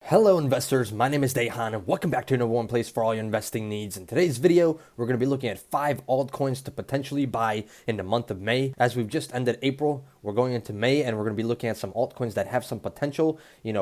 Hello investors, my name is Dehan and welcome back to number one place for all your investing needs. In today's video, we're going to be looking at 5 altcoins to potentially buy in the month of May. As we've just ended April, we're going into May and we're going to be looking at some altcoins that have some potential,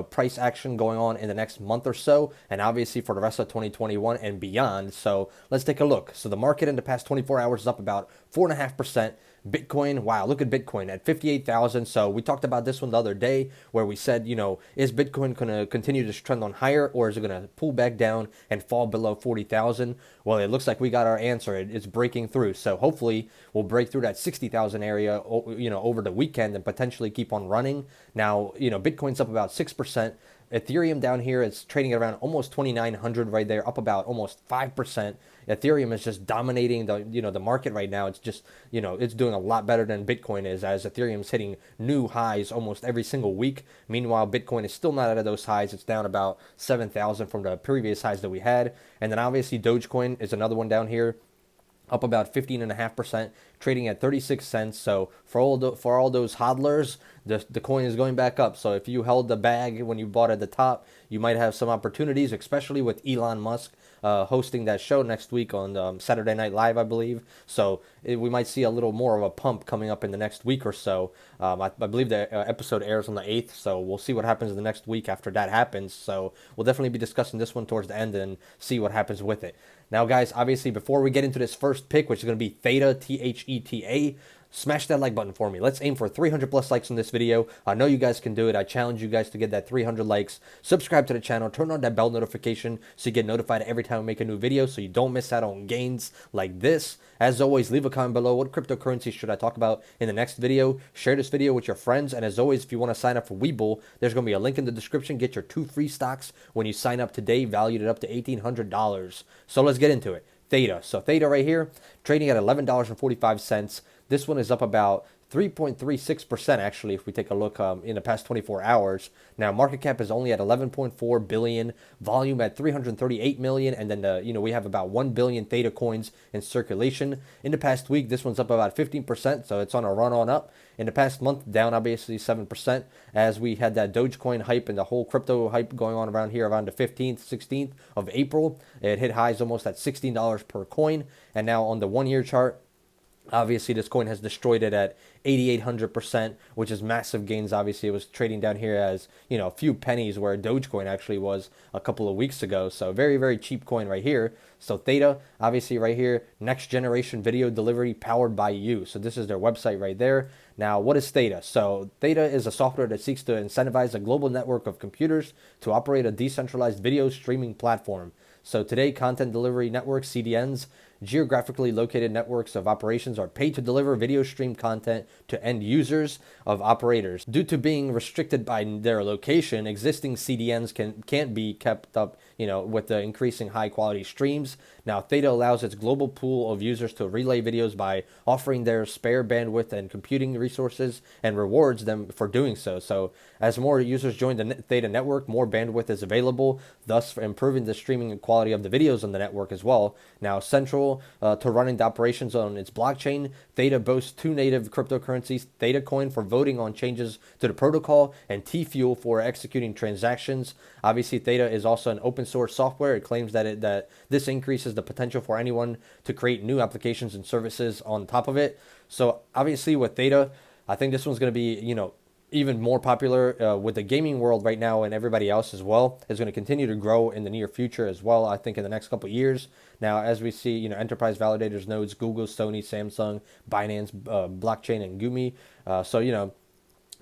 price action going on in the next month or so, and obviously for the rest of 2021 and beyond. So let's take a look. So the market in the past 24 hours is up about 4.5%. Bitcoin, wow, look at Bitcoin at 58,000. So we talked about this one the other day where we said, is Bitcoin going to continue to trend on higher, or is it going to pull back down and fall below 40,000? Well, it looks like we got our answer. It's breaking through. So hopefully we'll break through that 60,000 area, over the weekend and potentially keep on running. Now, Bitcoin's up about 6%. Ethereum down here is trading at around almost 2,900 right there, up about almost 5%. Ethereum is just dominating the market right now. It's just, it's doing a lot better than Bitcoin is, as Ethereum's hitting new highs almost every single week. Meanwhile, Bitcoin is still not out of those highs. It's down about 7,000 from the previous highs that we had. And then obviously Dogecoin is another one down here, up about 15.5%, trading at 36 cents. So for all those hodlers, the coin is going back up. So if you held the bag when you bought at the top, you might have some opportunities, especially with Elon Musk hosting that show next week on Saturday Night Live, I believe. So we might see a little more of a pump coming up in the next week or so. I believe the episode airs on the 8th, so we'll see what happens the next week after that happens. So we'll definitely be discussing this one towards the end and see what happens with it. Now, guys, obviously, before we get into this first pick, which is going to be Theta, Theta, smash that like button for me. Let's aim for 300 plus likes on this video. I know you guys can do it. I challenge you guys to get that 300 likes. Subscribe to the channel. Turn on that bell notification so you get notified every time we make a new video so you don't miss out on gains like this. As always, leave a comment below. What cryptocurrency should I talk about in the next video? Share this video with your friends. And as always, if you want to sign up for Webull, there's going to be a link in the description. Get your 2 free stocks when you sign up today, valued at up to $1,800. So let's get into it. Theta. So Theta right here, trading at $11.45. This one is up about 3.36% actually if we take a look in the past 24 hours. Now market cap is only at 11.4 billion, volume at 338 million, and then we have about 1 billion Theta coins in circulation. In the past week, this one's up about 15%, so it's on a run on up. In the past month, down obviously 7%, as we had that Dogecoin hype and the whole crypto hype going on around here around the 15th, 16th of April. It hit highs almost at $16 per coin, and now on the 1 year chart, obviously, this coin has destroyed it at 8,800%, which is massive gains. Obviously, it was trading down here as, a few pennies where Dogecoin actually was a couple of weeks ago. So very, very cheap coin right here. So Theta, obviously right here, next generation video delivery powered by you. So this is their website right there. Now, what is Theta? So Theta is a software that seeks to incentivize a global network of computers to operate a decentralized video streaming platform. So today, content delivery networks, CDNs, geographically located networks of operations are paid to deliver video stream content to end users of operators. Due to being restricted by their location, existing CDNs can't be kept up, with the increasing high quality streams. Now, Theta allows its global pool of users to relay videos by offering their spare bandwidth and computing resources and rewards them for doing so. So as more users join the Theta network, more bandwidth is available, thus improving the streaming quality of the videos on the network as well. Now, central to running the operations on its blockchain, Theta boasts 2 native cryptocurrencies, Theta Coin for voting on changes to the protocol, and T-Fuel for executing transactions. Obviously, Theta is also an open source software. It claims that this increases the potential for anyone to create new applications and services on top of it. So obviously with Theta, I think this one's going to be, even more popular with the gaming world right now, and everybody else as well is going to continue to grow in the near future as well, I think in the next couple of years. Now, as we see, enterprise validators nodes, Google, Sony, Samsung, Binance, blockchain, and Gumi.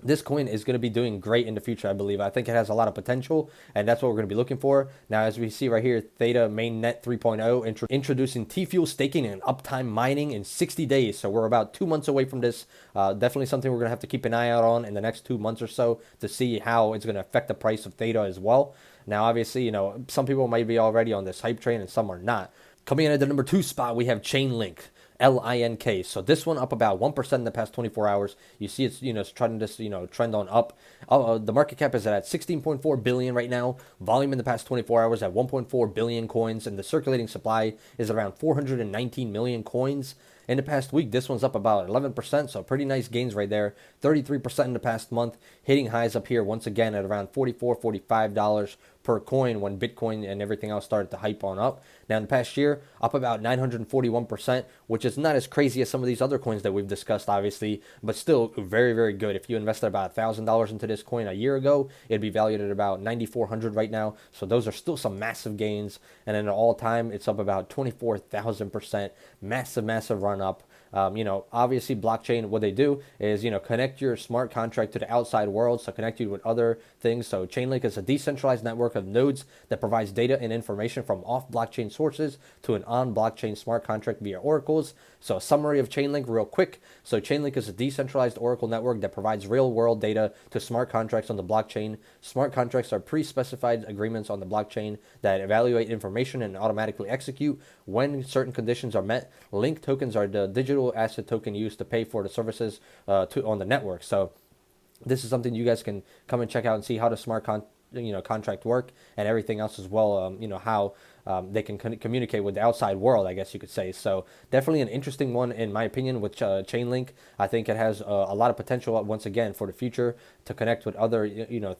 This coin is going to be doing great in the future, I believe. I think it has a lot of potential, and that's what we're going to be looking for. Now, as we see right here, Theta Mainnet 3.0 introducing T-Fuel staking and uptime mining in 60 days. So we're about 2 months away from this. Definitely something we're going to have to keep an eye out on in the next 2 months or so to see how it's going to affect the price of Theta as well. Now, obviously, some people might be already on this hype train and some are not. Coming in at the number 2 spot, we have Chainlink. LINK. So this one up about 1% in the past 24 hours. You see it's, it's trying to, trend on up. The market cap is at 16.4 billion right now. Volume in the past 24 hours at 1.4 billion coins, and the circulating supply is around 419 million coins. In the past week, this one's up about 11%, so pretty nice gains right there. 33% in the past month, hitting highs up here once again at around $44, $45 per coin when Bitcoin and everything else started to hype on up. Now in the past year, up about 941%, which is not as crazy as some of these other coins that we've discussed, obviously, but still very, very good. If you invested about $1,000 into this coin a year ago, it'd be valued at about 9,400 right now. So those are still some massive gains. And in all time, it's up about 24,000%, massive run up. Obviously blockchain, what they do is, connect your smart contract to the outside world. So connect you with other things. So Chainlink is a decentralized network of nodes that provides data and information from off blockchain sources to an on blockchain smart contract via oracles. So a summary of Chainlink real quick. So Chainlink is a decentralized oracle network that provides real world data to smart contracts on the blockchain. Smart contracts are pre-specified agreements on the blockchain that evaluate information and automatically execute when certain conditions are met. Link tokens are the digital asset token used to pay for the services on the network. So this is something you guys can come and check out and see how the smart contract work and everything else as well. How they can communicate with the outside world, I guess you could say. So definitely an interesting one in my opinion with Chainlink. I think it has a lot of potential once again for the future to connect with other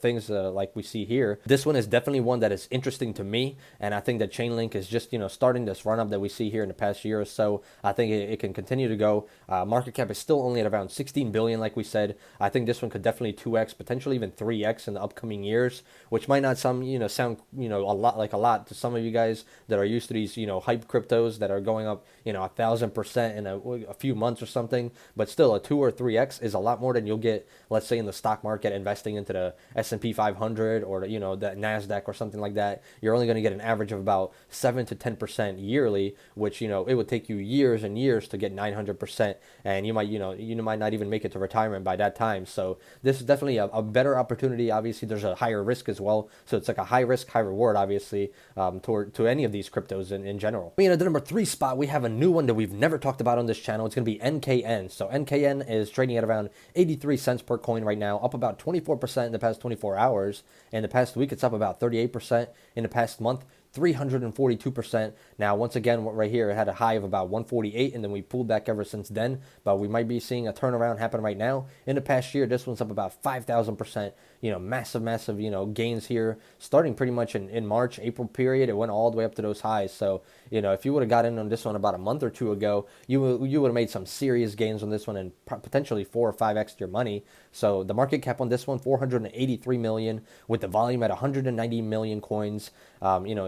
things like we see here. This one is definitely one that is interesting to me, and I think that Chainlink is just starting this run up that we see here in the past year or so. I think it can continue to go. Market cap is still only at around 16 billion, like we said. I think this one could definitely 2x, potentially even 3x in the upcoming years, which might not sound a lot to some of you guys that are used to these hype cryptos that are going up 1,000% in a few months or something. But still, a 2 or 3x is a lot more than you'll get, let's say, in the stock market investing into the S&P 500 or the NASDAQ or something like that. You're only going to get an average of about 7 to 10% yearly, which it would take you years and years to get 900%, and you might not even make it to retirement by that time. So this is definitely a better opportunity. Obviously, there's a higher risk as well, so it's like a high risk, high reward, obviously, to any of these cryptos in general. At the number 3 spot, we have a new one that we've never talked about on this channel. It's going to be NKN. So NKN is trading at around 83 cents per coin right now, up about 24% in the past 24 hours. In the past week, it's up about 38%. In the past month, 342%. Now, once again, right here, it had a high of about 148, and then we pulled back ever since then. But we might be seeing a turnaround happen right now. In the past year, this one's up about 5,000%. Massive, gains here, starting pretty much in March, April period. It went all the way up to those highs. So, if you would have got in on this one about a month or two ago, you would have made some serious gains on this one and potentially 4 or 5x your money. So the market cap on this one, 483 million, with the volume at 190 million coins.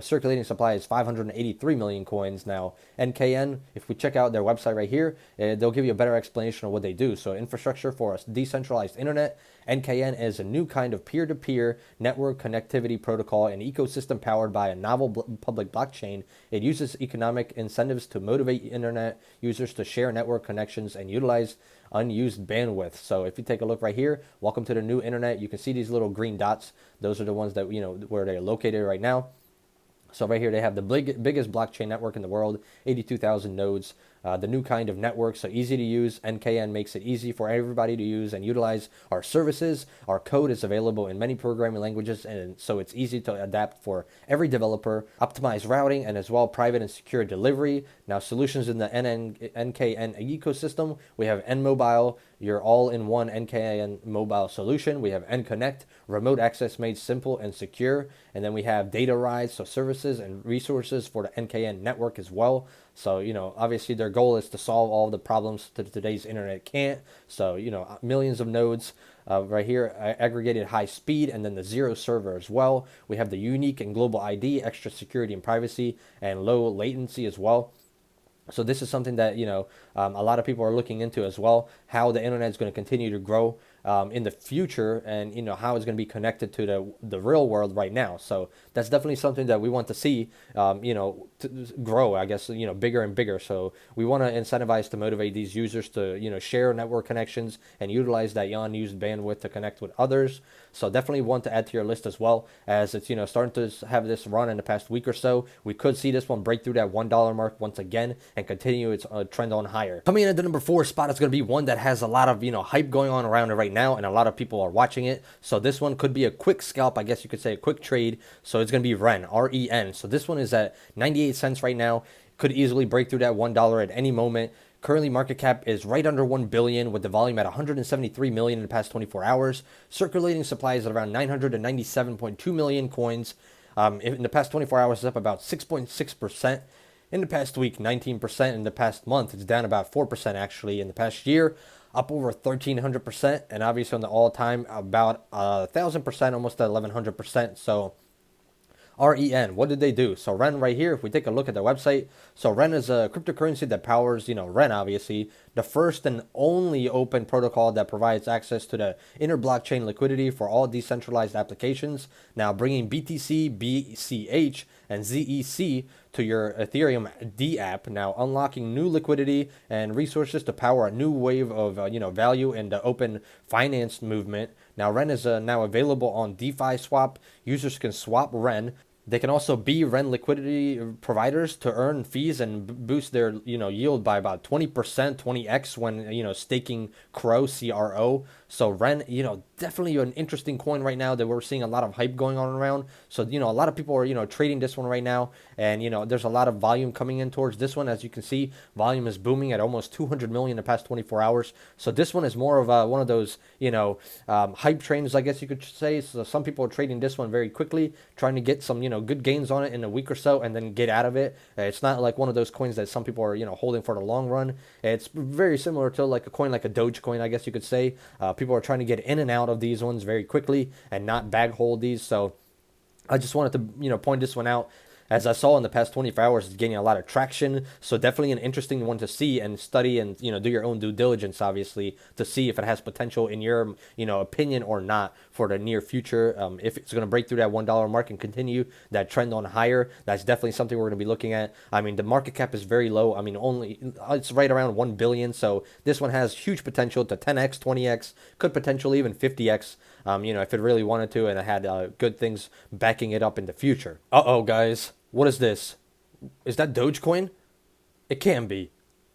Circulating supply is 583 million coins. Now, NKN, if we check out their website right here, they'll give you a better explanation of what they do. So infrastructure for a decentralized internet. NKN is a new kind of peer-to-peer network connectivity protocol and ecosystem powered by a novel public blockchain. It uses economic incentives to motivate internet users to share network connections and utilize unused bandwidth. So if you take a look right here, welcome to the new internet. You can see these little green dots. Those are the ones that, where they're located right now. So right here, they have the biggest blockchain network in the world, 82,000 nodes. The new kind of network, so easy to use. NKN makes it easy for everybody to use and utilize our services. Our code is available in many programming languages, and so it's easy to adapt for every developer. Optimized routing and as well private and secure delivery. Now, solutions in the NKN ecosystem, we have NMobile, your all-in-one NKN mobile solution. We have NConnect, remote access made simple and secure. And then we have data rides, so services and resources for the NKN network as well. So, obviously their goal is to solve all the problems that today's internet can't. So, millions of nodes right here, aggregated high speed, and then the zero server as well. We have the unique and global ID, extra security and privacy, and low latency as well. So this is something that, a lot of people are looking into as well, how the internet is going to continue to grow in the future, and how it's going to be connected to the real world right now. So that's definitely something that we want to see to grow, I guess, bigger and bigger. So we want to incentivize to motivate these users to share network connections and utilize that unused bandwidth to connect with others. So definitely want to add to your list as well, as it's starting to have this run in the past week or so. We could see this one break through that $1 mark once again and continue its trend on higher. Coming in at the number 4 spot is going to be one that has a lot of hype going on around it right now, and a lot of people are watching it. So this one could be a quick scalp, I guess you could say, a quick trade. So it's going to be REN, REN. So this one is at 98 cents right now. Could easily break through that $1 at any moment. Currently, market cap is right under 1 billion, with the volume at 173 million in the past 24 hours. Circulating supply is at around 997.2 million coins. In the past 24 hours, it's up about 6.6%. In the past week, 19%. In the past month, it's down about 4% actually. In the past year, up over 1,300%. And obviously on the all-time, about 1,000%, almost 1,100%. So REN, what did they do? So REN right here, if we take a look at their website, so REN is a cryptocurrency that powers, REN obviously, the first and only open protocol that provides access to the inter-blockchain liquidity for all decentralized applications, now bringing BTC, BCH, and ZEC to your Ethereum D app, now unlocking new liquidity and resources to power a new wave of value in the open finance movement. Now REN is now available on DeFi Swap. Users can swap REN. They can also be REN liquidity providers to earn fees and boost their yield by about 20%, 20x when staking CRO. So REN, definitely an interesting coin right now that we're seeing a lot of hype going on around. So a lot of people are trading this one right now, and there's a lot of volume coming in towards this one. As you can see, volume is booming at almost 200 million in the past 24 hours. So this one is more of one of those hype trains, I guess you could say. So some people are trading this one very quickly, trying to get some good gains on it in a week or so and then get out of it. It's not like one of those coins that some people are holding for the long run. It's very similar to like a coin like a Dogecoin, I guess you could say. People are trying to get in and out of these ones very quickly and not bag hold these. So I just wanted to point this one out. As I saw in the past 24 hours, it's gaining a lot of traction. So definitely an interesting one to see and study and do your own due diligence, obviously, to see if it has potential in your opinion or not for the near future. If it's going to break through that $1 mark and continue that trend on higher, that's definitely something we're going to be looking at. I mean, the market cap is very low. I mean, it's right around 1 billion. So this one has huge potential to 10x, 20x, could potentially even 50x. If it really wanted to, and it had good things backing it up in the future. Uh-oh, guys. What is this? Is that Dogecoin? It can be.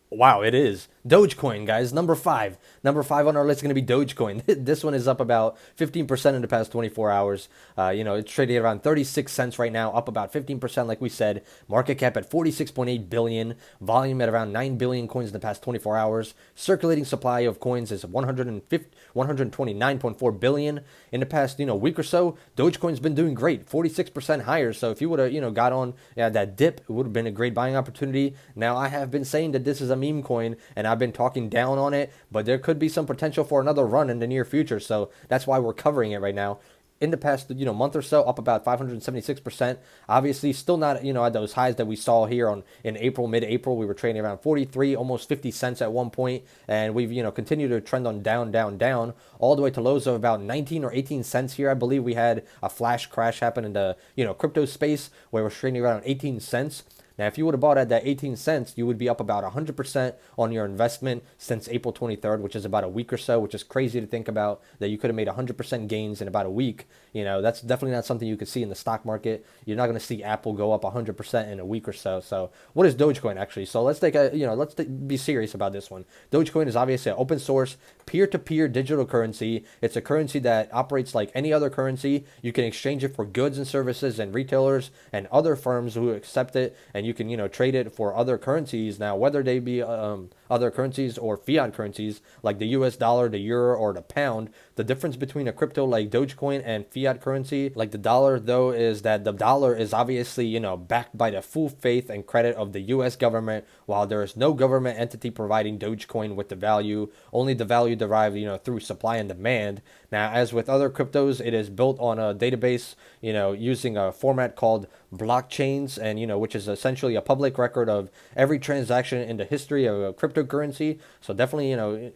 Wow, it is. Dogecoin, guys, number 5. Number 5 on our list is going to be Dogecoin. This one is up about 15% in the past 24 hours. It's trading at around 36 cents right now, up about 15%, like we said. Market cap at 46.8 billion. Volume at around 9 billion coins in the past 24 hours. Circulating supply of coins is 129.4 billion. In the past, week or so, Dogecoin's been doing great, 46% higher. So if you would have, got on that dip, it would have been a great buying opportunity. Now, I have been saying that this is a meme coin, and I've been talking down on it, but there could be some potential for another run in the near future. So that's why we're covering it right now. In the past, month or so, up about 576%. Obviously, still not, at those highs that we saw here in April, mid-April. We were trading around 43, almost 50 cents at one point, and we've, continued to trend on down, all the way to lows of about 19 or 18 cents here. I believe we had a flash crash happen in the, crypto space where we're trading around 18 cents. Now, if you would have bought at that 18 cents, you would be up about 100% on your investment since April 23rd, which is about a week or so, which is crazy to think about that you could have made 100% gains in about a week. That's definitely not something you could see in the stock market. You're not going to see Apple go up 100% in a week or so. So what is Dogecoin actually? So let's be serious about this one. Dogecoin is obviously an open source, peer-to-peer digital currency. It's a currency that operates like any other currency. You can exchange it for goods and services and retailers and other firms who accept it, and you can trade it for other currencies now, whether they be other currencies or fiat currencies like the US dollar, the euro, or the pound. The difference between a crypto like Dogecoin and fiat currency like the dollar, though, is that the dollar is obviously backed by the full faith and credit of the US government, while there is no government entity providing Dogecoin with the value, only the value derived through supply and demand. Now, as with other cryptos, it is built on a database using a format called blockchains, and which is essentially a public record of every transaction in the history of a cryptocurrency. So definitely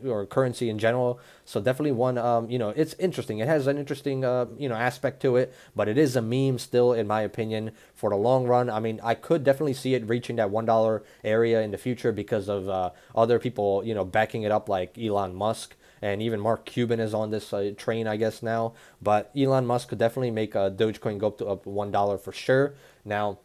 or currency in general. So definitely one it's interesting. It has an interesting aspect to it, but it is a meme still, in my opinion, for the long run. I mean, I could definitely see it reaching that $1 area in the future because of other people backing it up, like Elon Musk. And even Mark Cuban is on this train, I guess, now. But Elon Musk could definitely make Dogecoin go up to $1 for sure. Now,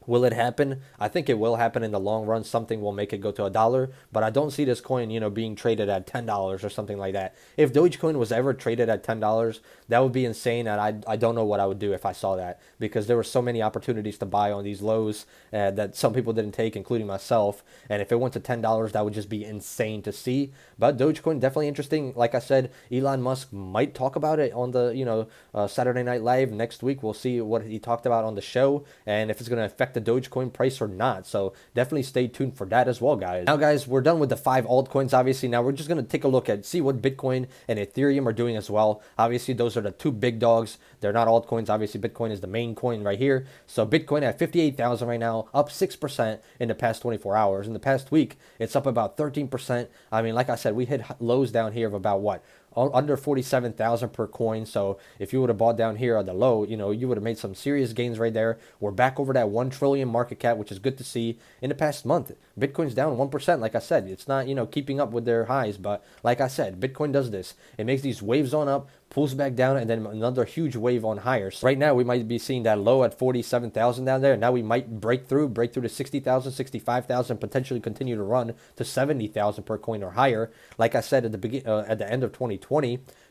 Will it happen? I think it will happen in the long run. Something will make it go to $1, but I don't see this coin, being traded at $10 or something like that. If Dogecoin was ever traded at $10, that would be insane, and I don't know what I would do if I saw that, because there were so many opportunities to buy on these lows that some people didn't take, including myself. And if it went to $10, that would just be insane to see. But Dogecoin definitely interesting. Like I said, Elon Musk might talk about it on the Saturday Night Live next week. We'll see what he talked about on the show and if it's going to affect the Dogecoin price or not. So definitely stay tuned for that as well, guys. Now, guys, we're done with the 5 altcoins, obviously. Now we're just going to take a look at, see what Bitcoin and Ethereum are doing as well. Obviously, those are the 2 big dogs. They're not altcoins. Obviously, Bitcoin is the main coin right here. So Bitcoin at 58,000 right now, up 6% in the past 24 hours. In the past week, it's up about 13%. I mean, like I said, we hit lows down here of about what? Under 47,000 per coin. So if you would have bought down here at the low, you would have made some serious gains right there. We're back over that 1 trillion market cap, which is good to see. In the past month, Bitcoin's down 1%. Like I said, it's not, keeping up with their highs, but like I said, Bitcoin does this. It makes these waves on up, pulls back down, and then another huge wave on higher. So right now we might be seeing that low at 47,000 down there. Now we might break through to 60,000, 65,000, potentially continue to run to 70,000 per coin or higher. Like I said at the end of 2020,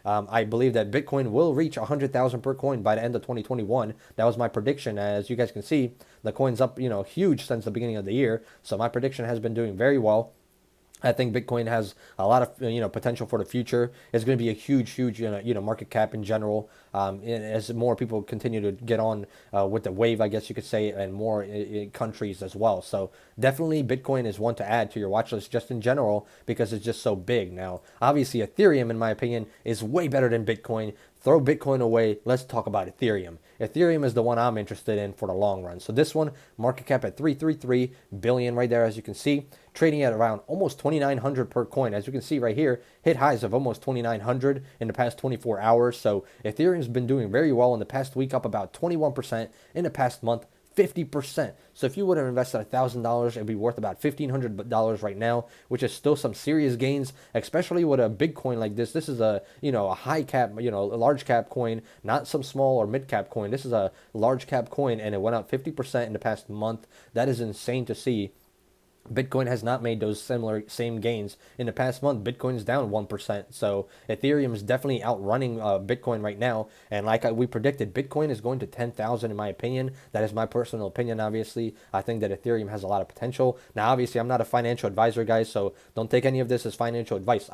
I believe that Bitcoin will reach 100,000 per coin by the end of 2021. That was my prediction. As you guys can see, the coin's up, huge since the beginning of the year. So my prediction has been doing very well. I think Bitcoin has a lot of potential for the future. It's going to be a huge market cap in general. As more people continue to get on with the wave, I guess you could say, and more countries as well. So definitely Bitcoin is one to add to your watch list just in general because it's just so big. Now, obviously Ethereum, in my opinion, is way better than Bitcoin. Throw Bitcoin away. Let's talk about Ethereum. Ethereum is the one I'm interested in for the long run. So this one, market cap at 333 billion right there, as you can see, trading at around almost 2,900 per coin. As you can see right here, hit highs of almost 2,900 in the past 24 hours. So Ethereum's been doing very well in the past week, up about 21%. In the past month, 50%. So if you would have invested $1,000, it'd be worth about $1,500 right now, which is still some serious gains, especially with a big coin like this. This is a high cap, a large cap coin, not some small or mid cap coin. This is a large cap coin, and it went up 50% in the past month. That is insane to see. Bitcoin has not made those same gains in the past month. Bitcoin's down 1%. So Ethereum is definitely outrunning Bitcoin right now. And like we predicted, Bitcoin is going to 10,000 in my opinion. That is my personal opinion, obviously. I think that Ethereum has a lot of potential. Now, obviously, I'm not a financial advisor, guys, so don't take any of this as financial advice.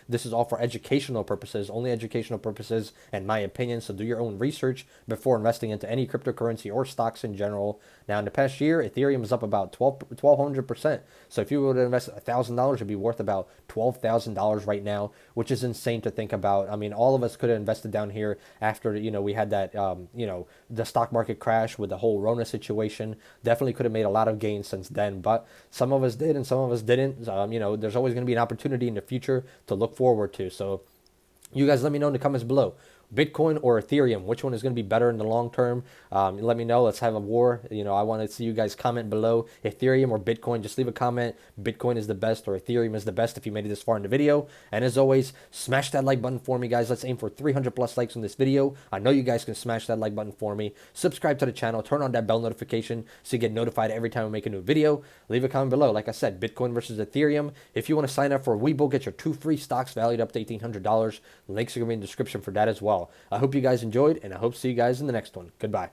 This is all for educational purposes, only educational purposes and my opinion. So do your own research before investing into any cryptocurrency or stocks in general. Now, in the past year, Ethereum is up about 1,200%. So if you were to invest $1,000, it'd be worth about $12,000 right now, which is insane to think about. I mean, all of us could have invested down here after, we had that, the stock market crash with the whole Rona situation. Definitely could have made a lot of gains since then, but some of us did and some of us didn't. There's always going to be an opportunity in the future to look forward to. So you guys let me know in the comments below. Bitcoin or Ethereum, which one is going to be better in the long term? Let me know. Let's have a war. I want to see you guys comment below. Ethereum or Bitcoin, just leave a comment. Bitcoin is the best or Ethereum is the best if you made it this far in the video. And as always, smash that like button for me, guys. Let's aim for 300 plus likes on this video. I know you guys can smash that like button for me. Subscribe to the channel. Turn on that bell notification so you get notified every time I make a new video. Leave a comment below. Like I said, Bitcoin versus Ethereum. If you want to sign up for Webull, get your 2 free stocks valued up to $1,800. Links are going to be in the description for that as well. I hope you guys enjoyed, and I hope to see you guys in the next one. Goodbye.